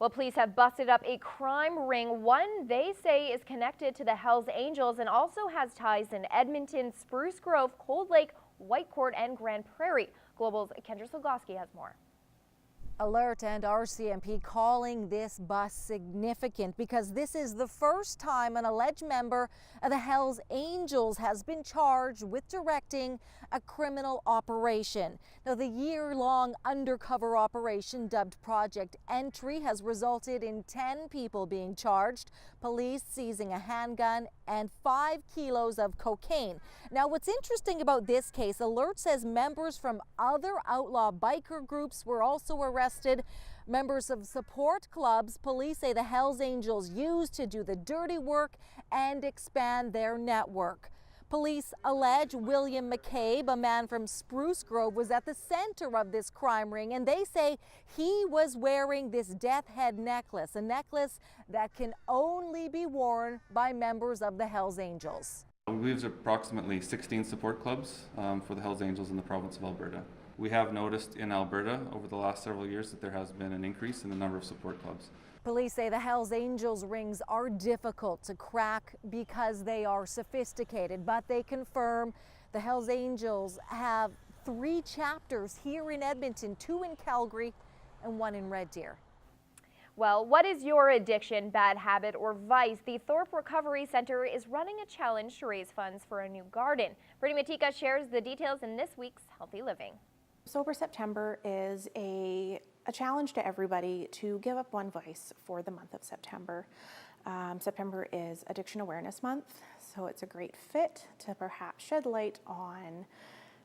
Well, police have busted up a crime ring, one they say is connected to the Hells Angels and also has ties in Edmonton, Spruce Grove, Cold Lake, Whitecourt, and Grand Prairie. Global's Kendra Solgoski has more. Alert and RCMP calling this bust significant because this is the first time an alleged member of the Hells Angels has been charged with directing a criminal operation. Now, the year-long undercover operation dubbed Project Entry has resulted in 10 people being charged, police seizing a handgun and 5 kilos of cocaine. Now, what's interesting about this case, Alert says members from other outlaw biker groups were also arrested. Members of support clubs, police say the Hells Angels used to do the dirty work and expand their network. Police allege William McCabe, a man from Spruce Grove, was at the center of this crime ring, and they say he was wearing this death head necklace, a necklace that can only be worn by members of the Hells Angels. We have approximately 16 support clubs for the Hells Angels in the province of Alberta. We have noticed in Alberta over the last several years that there has been an increase in the number of support clubs. Police say the Hells Angels rings are difficult to crack because they are sophisticated, but they confirm the Hells Angels have 3 chapters here in Edmonton, 2 in Calgary and 1 in Red Deer. Well, what is your addiction, bad habit, or vice? The Thorpe Recovery Centre is running a challenge to raise funds for a new garden. Brittany Matika shares the details in this week's Healthy Living. Sober September is a challenge to everybody to give up one vice for the month of September. September is Addiction Awareness Month, so it's a great fit to perhaps shed light on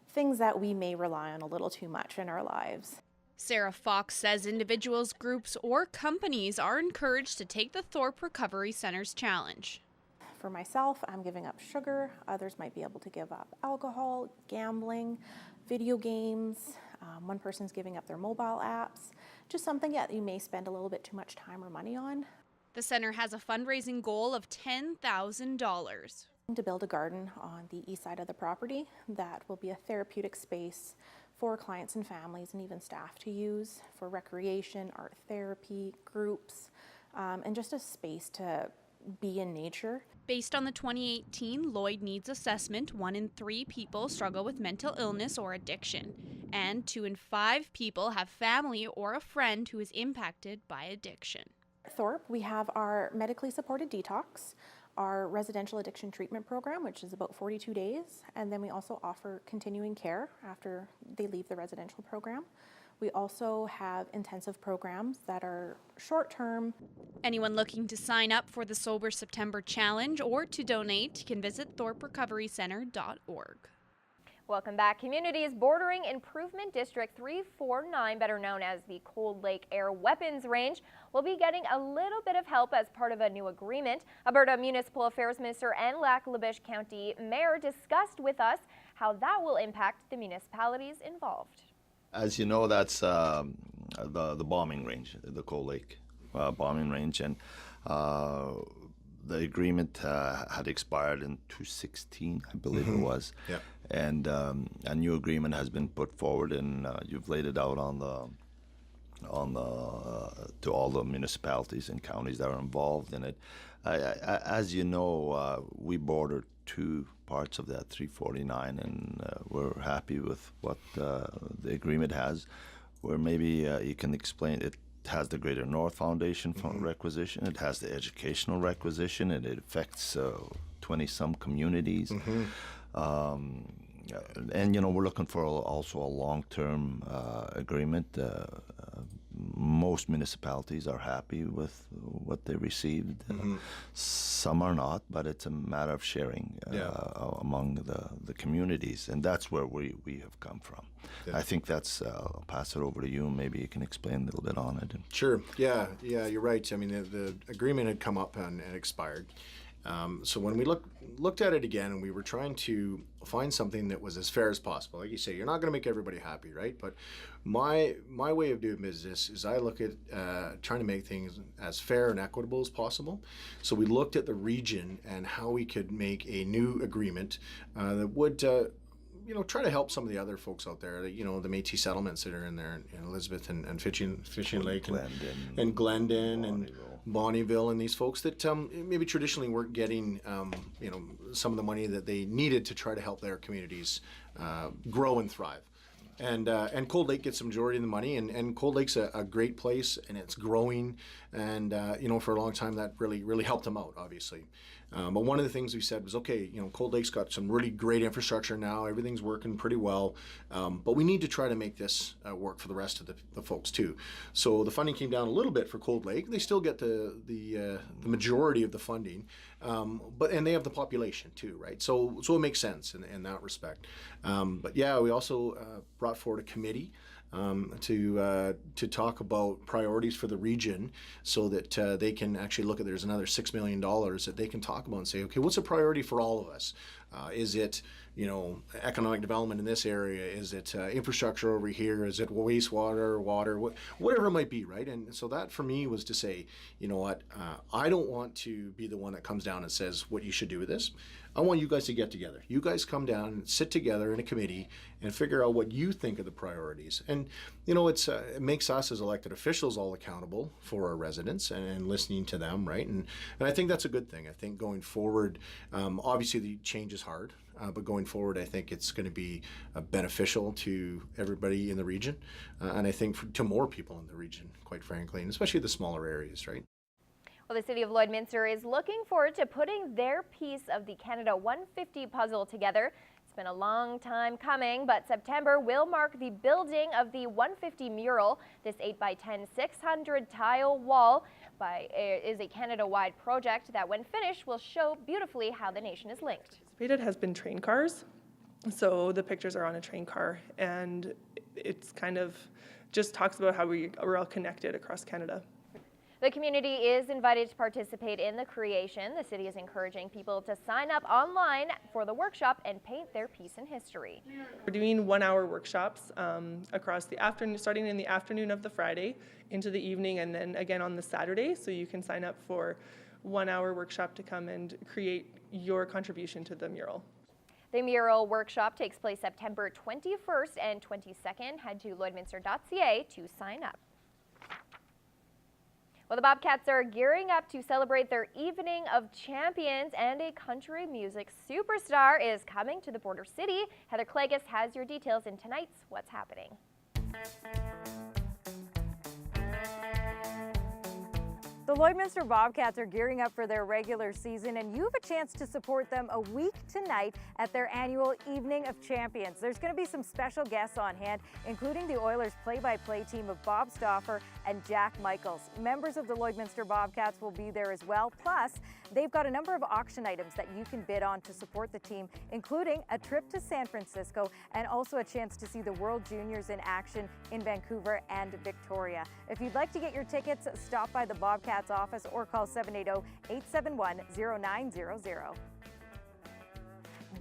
things that we may rely on a little too much in our lives. Sarah Fox says individuals, groups, or companies are encouraged to take the Thorpe Recovery Centre's challenge. For myself, I'm giving up sugar. Others might be able to give up alcohol, gambling, video games. One person's giving up their mobile apps. Just something that you may spend a little bit too much time or money on. The center has a fundraising goal of $10,000. To build a garden on the east side of the property that will be a therapeutic space for clients and families and even staff to use for recreation, art therapy, groups, and just a space to be in nature. Based on the 2018 Lloyd Needs Assessment, 1 in 3 people struggle with mental illness or addiction, and 2 in 5 people have family or a friend who is impacted by addiction. Thorpe, we have our medically supported detox, our residential addiction treatment program, which is about 42 days, and then we also offer continuing care after they leave the residential program. We also have intensive programs that are short-term. Anyone looking to sign up for the Sober September Challenge or to donate can visit thorperecoverycentre.org. Welcome back. Communities bordering Improvement District 349, better known as the Cold Lake Air Weapons Range, will be getting a little bit of help as part of a new agreement. Alberta Municipal Affairs Minister and Lac-La-Biche County Mayor discussed with us how that will impact the municipalities involved. As you know, that's the bombing range, the Cold Lake bombing range, and the agreement had expired in 2016, I believe it was. Yep. And a new agreement has been put forward, and you've laid it out to all the municipalities and counties that are involved in it. As you know, we border 2 parts of that 349, and we're happy with what the agreement has. Where maybe you can explain it. Has the Greater North Foundation requisition, it has the educational requisition, and it affects 20-some communities. And you know, we're looking for also a long-term agreement. Most municipalities are happy with what they received. Some are not, but it's a matter of sharing among the communities, and that's where we have come from. I think that's, I'll pass it over to you, maybe you can explain a little bit on it. Sure, yeah, you're right. I mean, the agreement had come up and expired. So when we looked at it again, and we were trying to find something that was as fair as possible. Like you say, you're not going to make everybody happy, right? But my way of doing business is I look at trying to make things as fair and equitable as possible. So we looked at the region and how we could make a new agreement that would try to help some of the other folks out there, the Métis settlements that are in there, in Elizabeth and Fishing Lake and Glendon and Bonnyville, and these folks that maybe traditionally weren't getting some of the money that they needed to try to help their communities grow and thrive. And Cold Lake gets the majority of the money, and Cold Lake's a great place, and it's growing, and for a long time that really helped them out, obviously. But one of the things we said was, okay, Cold Lake's got some really great infrastructure now, everything's working pretty well, but we need to try to make this work for the rest of the folks too. So the funding came down a little bit for Cold Lake. They still get the majority of the funding, and they have the population too, right? So it makes sense in that respect. But yeah, we also brought forward a committee to talk about priorities for the region, so that they can actually look at, there's another $6 million that they can talk about and say, okay, what's a priority for all of us? Is it economic development in this area? Is it infrastructure over here? Is it wastewater, water, whatever it might be, right? And so that for me was to say, you know what, I don't want to be the one that comes down and says what you should do with this. I want you guys to get together. You guys come down and sit together in a committee and figure out what you think are the priorities. And it makes us as elected officials all accountable for our residents and listening to them, right? And I think that's a good thing. I think going forward, obviously the change is hard, but going forward, I think it's going to be beneficial to everybody in the region, and I think to more people in the region, quite frankly, and especially the smaller areas, right? Well, the City of Lloydminster is looking forward to putting their piece of the Canada 150 puzzle together. It's been a long time coming, but September will mark the building of the 150 mural. This 8x10, 600 tile wall is a Canada-wide project that, when finished, will show beautifully how the nation is linked. It has been train cars, so the pictures are on a train car, and it's kind of just talks about how we're all connected across Canada. The community is invited to participate in the creation. The city is encouraging people to sign up online for the workshop and paint their piece in history. We're doing 1-hour workshops across the afternoon, starting in the afternoon of the Friday into the evening, and then again on the Saturday. So you can sign up for 1-hour workshop to come and create your contribution to the mural. The mural workshop takes place September 21st and 22nd. Head to lloydminster.ca to sign up. Well, the Bobcats are gearing up to celebrate their Evening of Champions, and a country music superstar is coming to the border city. Heather Clagus has your details in tonight's What's Happening. The Lloydminster Bobcats are gearing up for their regular season, and you have a chance to support them a week tonight at their annual Evening of Champions. There's going to be some special guests on hand, including the Oilers play-by-play team of Bob Stauffer and Jack Michaels. Members of the Lloydminster Bobcats will be there as well. Plus, they've got a number of auction items that you can bid on to support the team, including a trip to San Francisco and also a chance to see the World Juniors in action in Vancouver and Victoria. If you'd like to get your tickets, stop by the Bobcats office or call 780-871-0900.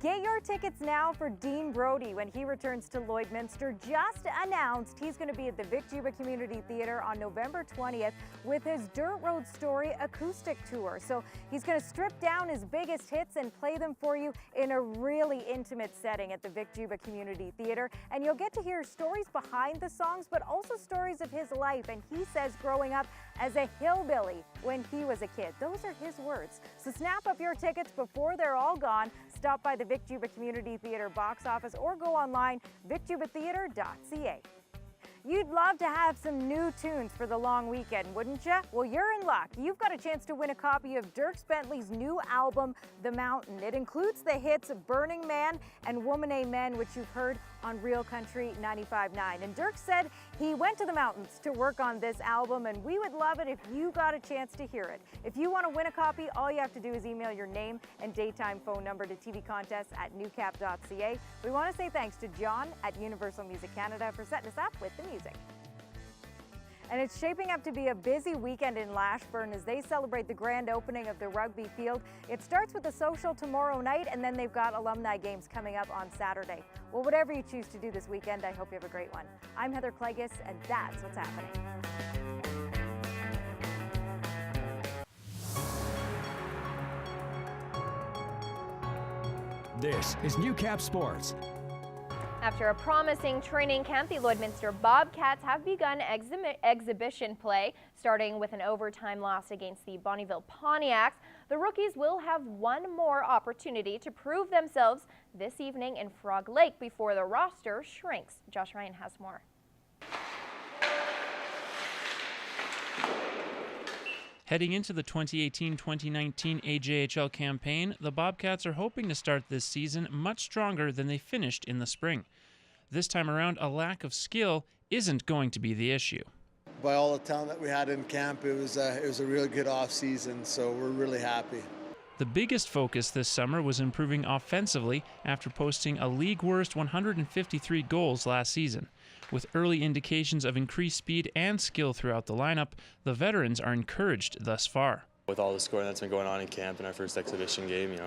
Get your tickets now for Dean Brody when he returns to Lloydminster. Just announced he's going to be at the Vic Juba Community Theatre on November 20th with his Dirt Road Story acoustic tour. So he's going to strip down his biggest hits and play them for you in a really intimate setting at the Vic Juba Community Theatre. And you'll get to hear stories behind the songs, but also stories of his life. And he says growing up as a hillbilly when he was a kid. Those are his words. So snap up your tickets before they're all gone. Stop by the Vic Juba Community Theatre box office or go online, vicjubatheatre.ca. You'd love to have some new tunes for the long weekend, wouldn't you? Well, you're in luck. You've got a chance to win a copy of Dierks Bentley's new album, The Mountain. It includes the hits Burning Man and Woman Amen, which you've heard on Real Country 95.9. And Dierks said he went to the mountains to work on this album, and we would love it if you got a chance to hear it. If you want to win a copy, all you have to do is email your name and daytime phone number to tvcontests@newcap.ca. We want to say thanks to John at Universal Music Canada for setting us up with the music. And it's shaping up to be a busy weekend in Lashburn as they celebrate the grand opening of the rugby field. It starts with a social tomorrow night, and then they've got alumni games coming up on Saturday. Well, whatever you choose to do this weekend, I hope you have a great one. I'm Heather Clagus, and that's what's happening. This is Newcap Sports. After a promising training camp, the Lloydminster Bobcats have begun exhibition play. Starting with an overtime loss against the Bonnyville Pontiacs, the rookies will have one more opportunity to prove themselves this evening in Frog Lake before the roster shrinks. Josh Ryan has more. Heading into the 2018-2019 AJHL campaign, the Bobcats are hoping to start this season much stronger than they finished in the spring. This time around, a lack of skill isn't going to be the issue. By all the talent that we had in camp, it was a really good off season, so we're really happy. The biggest focus this summer was improving offensively after posting a league-worst 153 goals last season. With early indications of increased speed and skill throughout the lineup, the veterans are encouraged thus far. With all the scoring that's been going on in camp in our first exhibition game,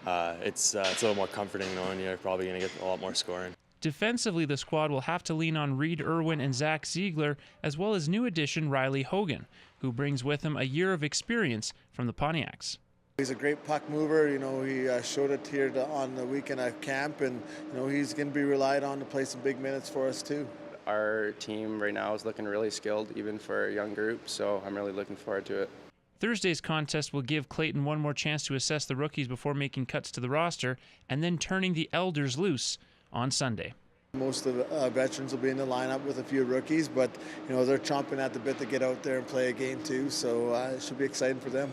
it's a little more comforting knowing you're probably going to get a lot more scoring. Defensively, the squad will have to lean on Reed Irwin and Zach Ziegler, as well as new addition Riley Hogan, who brings with him a year of experience from the Pontiacs. He's a great puck mover. He showed it here on the weekend at camp, and he's going to be relied on to play some big minutes for us too. Our team right now is looking really skilled, even for a young group, so I'm really looking forward to it. Thursday's contest will give Clayton one more chance to assess the rookies before making cuts to the roster and then turning the elders loose on Sunday. Most of the veterans will be in the lineup with a few rookies, but they're chomping at the bit to get out there and play a game too, so it should be exciting for them.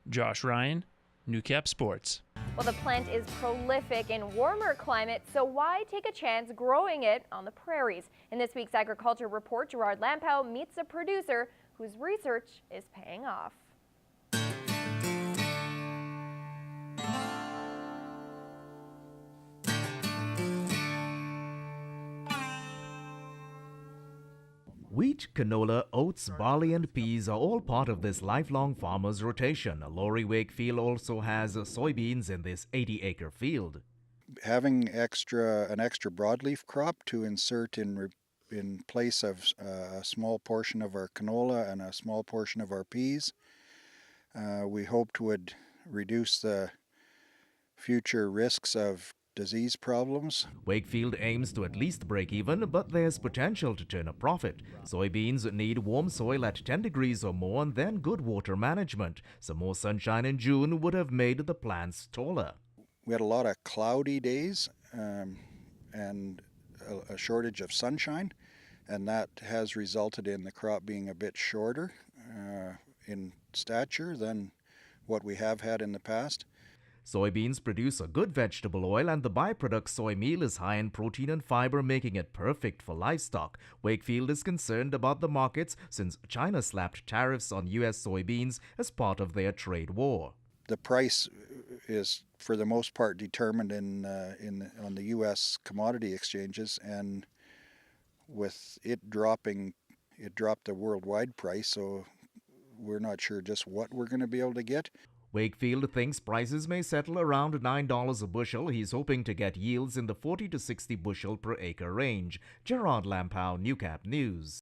Josh Ryan, Newcap Sports. Well, the plant is prolific in warmer climates, so why take a chance growing it on the prairies? In this week's Agriculture Report, Gerard Lampow meets a producer whose research is paying off. Wheat, canola, oats, barley and peas are all part of this lifelong farmer's rotation. Laurie Wakefield also has soybeans in this 80-acre field. Having an extra broadleaf crop to insert in place of a small portion of our canola and a small portion of our peas, we hoped would reduce the future risks of disease problems. Wakefield aims to at least break even, but there's potential to turn a profit. Soybeans need warm soil at 10 degrees or more and then good water management. Some more sunshine in June would have made the plants taller. We had a lot of cloudy days and a shortage of sunshine, and that has resulted in the crop being a bit shorter in stature than what we have had in the past. Soybeans produce a good vegetable oil, and the byproduct soy meal is high in protein and fiber, making it perfect for livestock. Wakefield is concerned about the markets since China slapped tariffs on U.S. soybeans as part of their trade war. The price is, for the most part, determined on the U.S. commodity exchanges, and with it dropping, it dropped the worldwide price, so we're not sure just what we're going to be able to get. Wakefield thinks prices may settle around $9 a bushel. He's hoping to get yields in the 40 to 60 bushel per acre range. Gerard Lampow, Newcap News.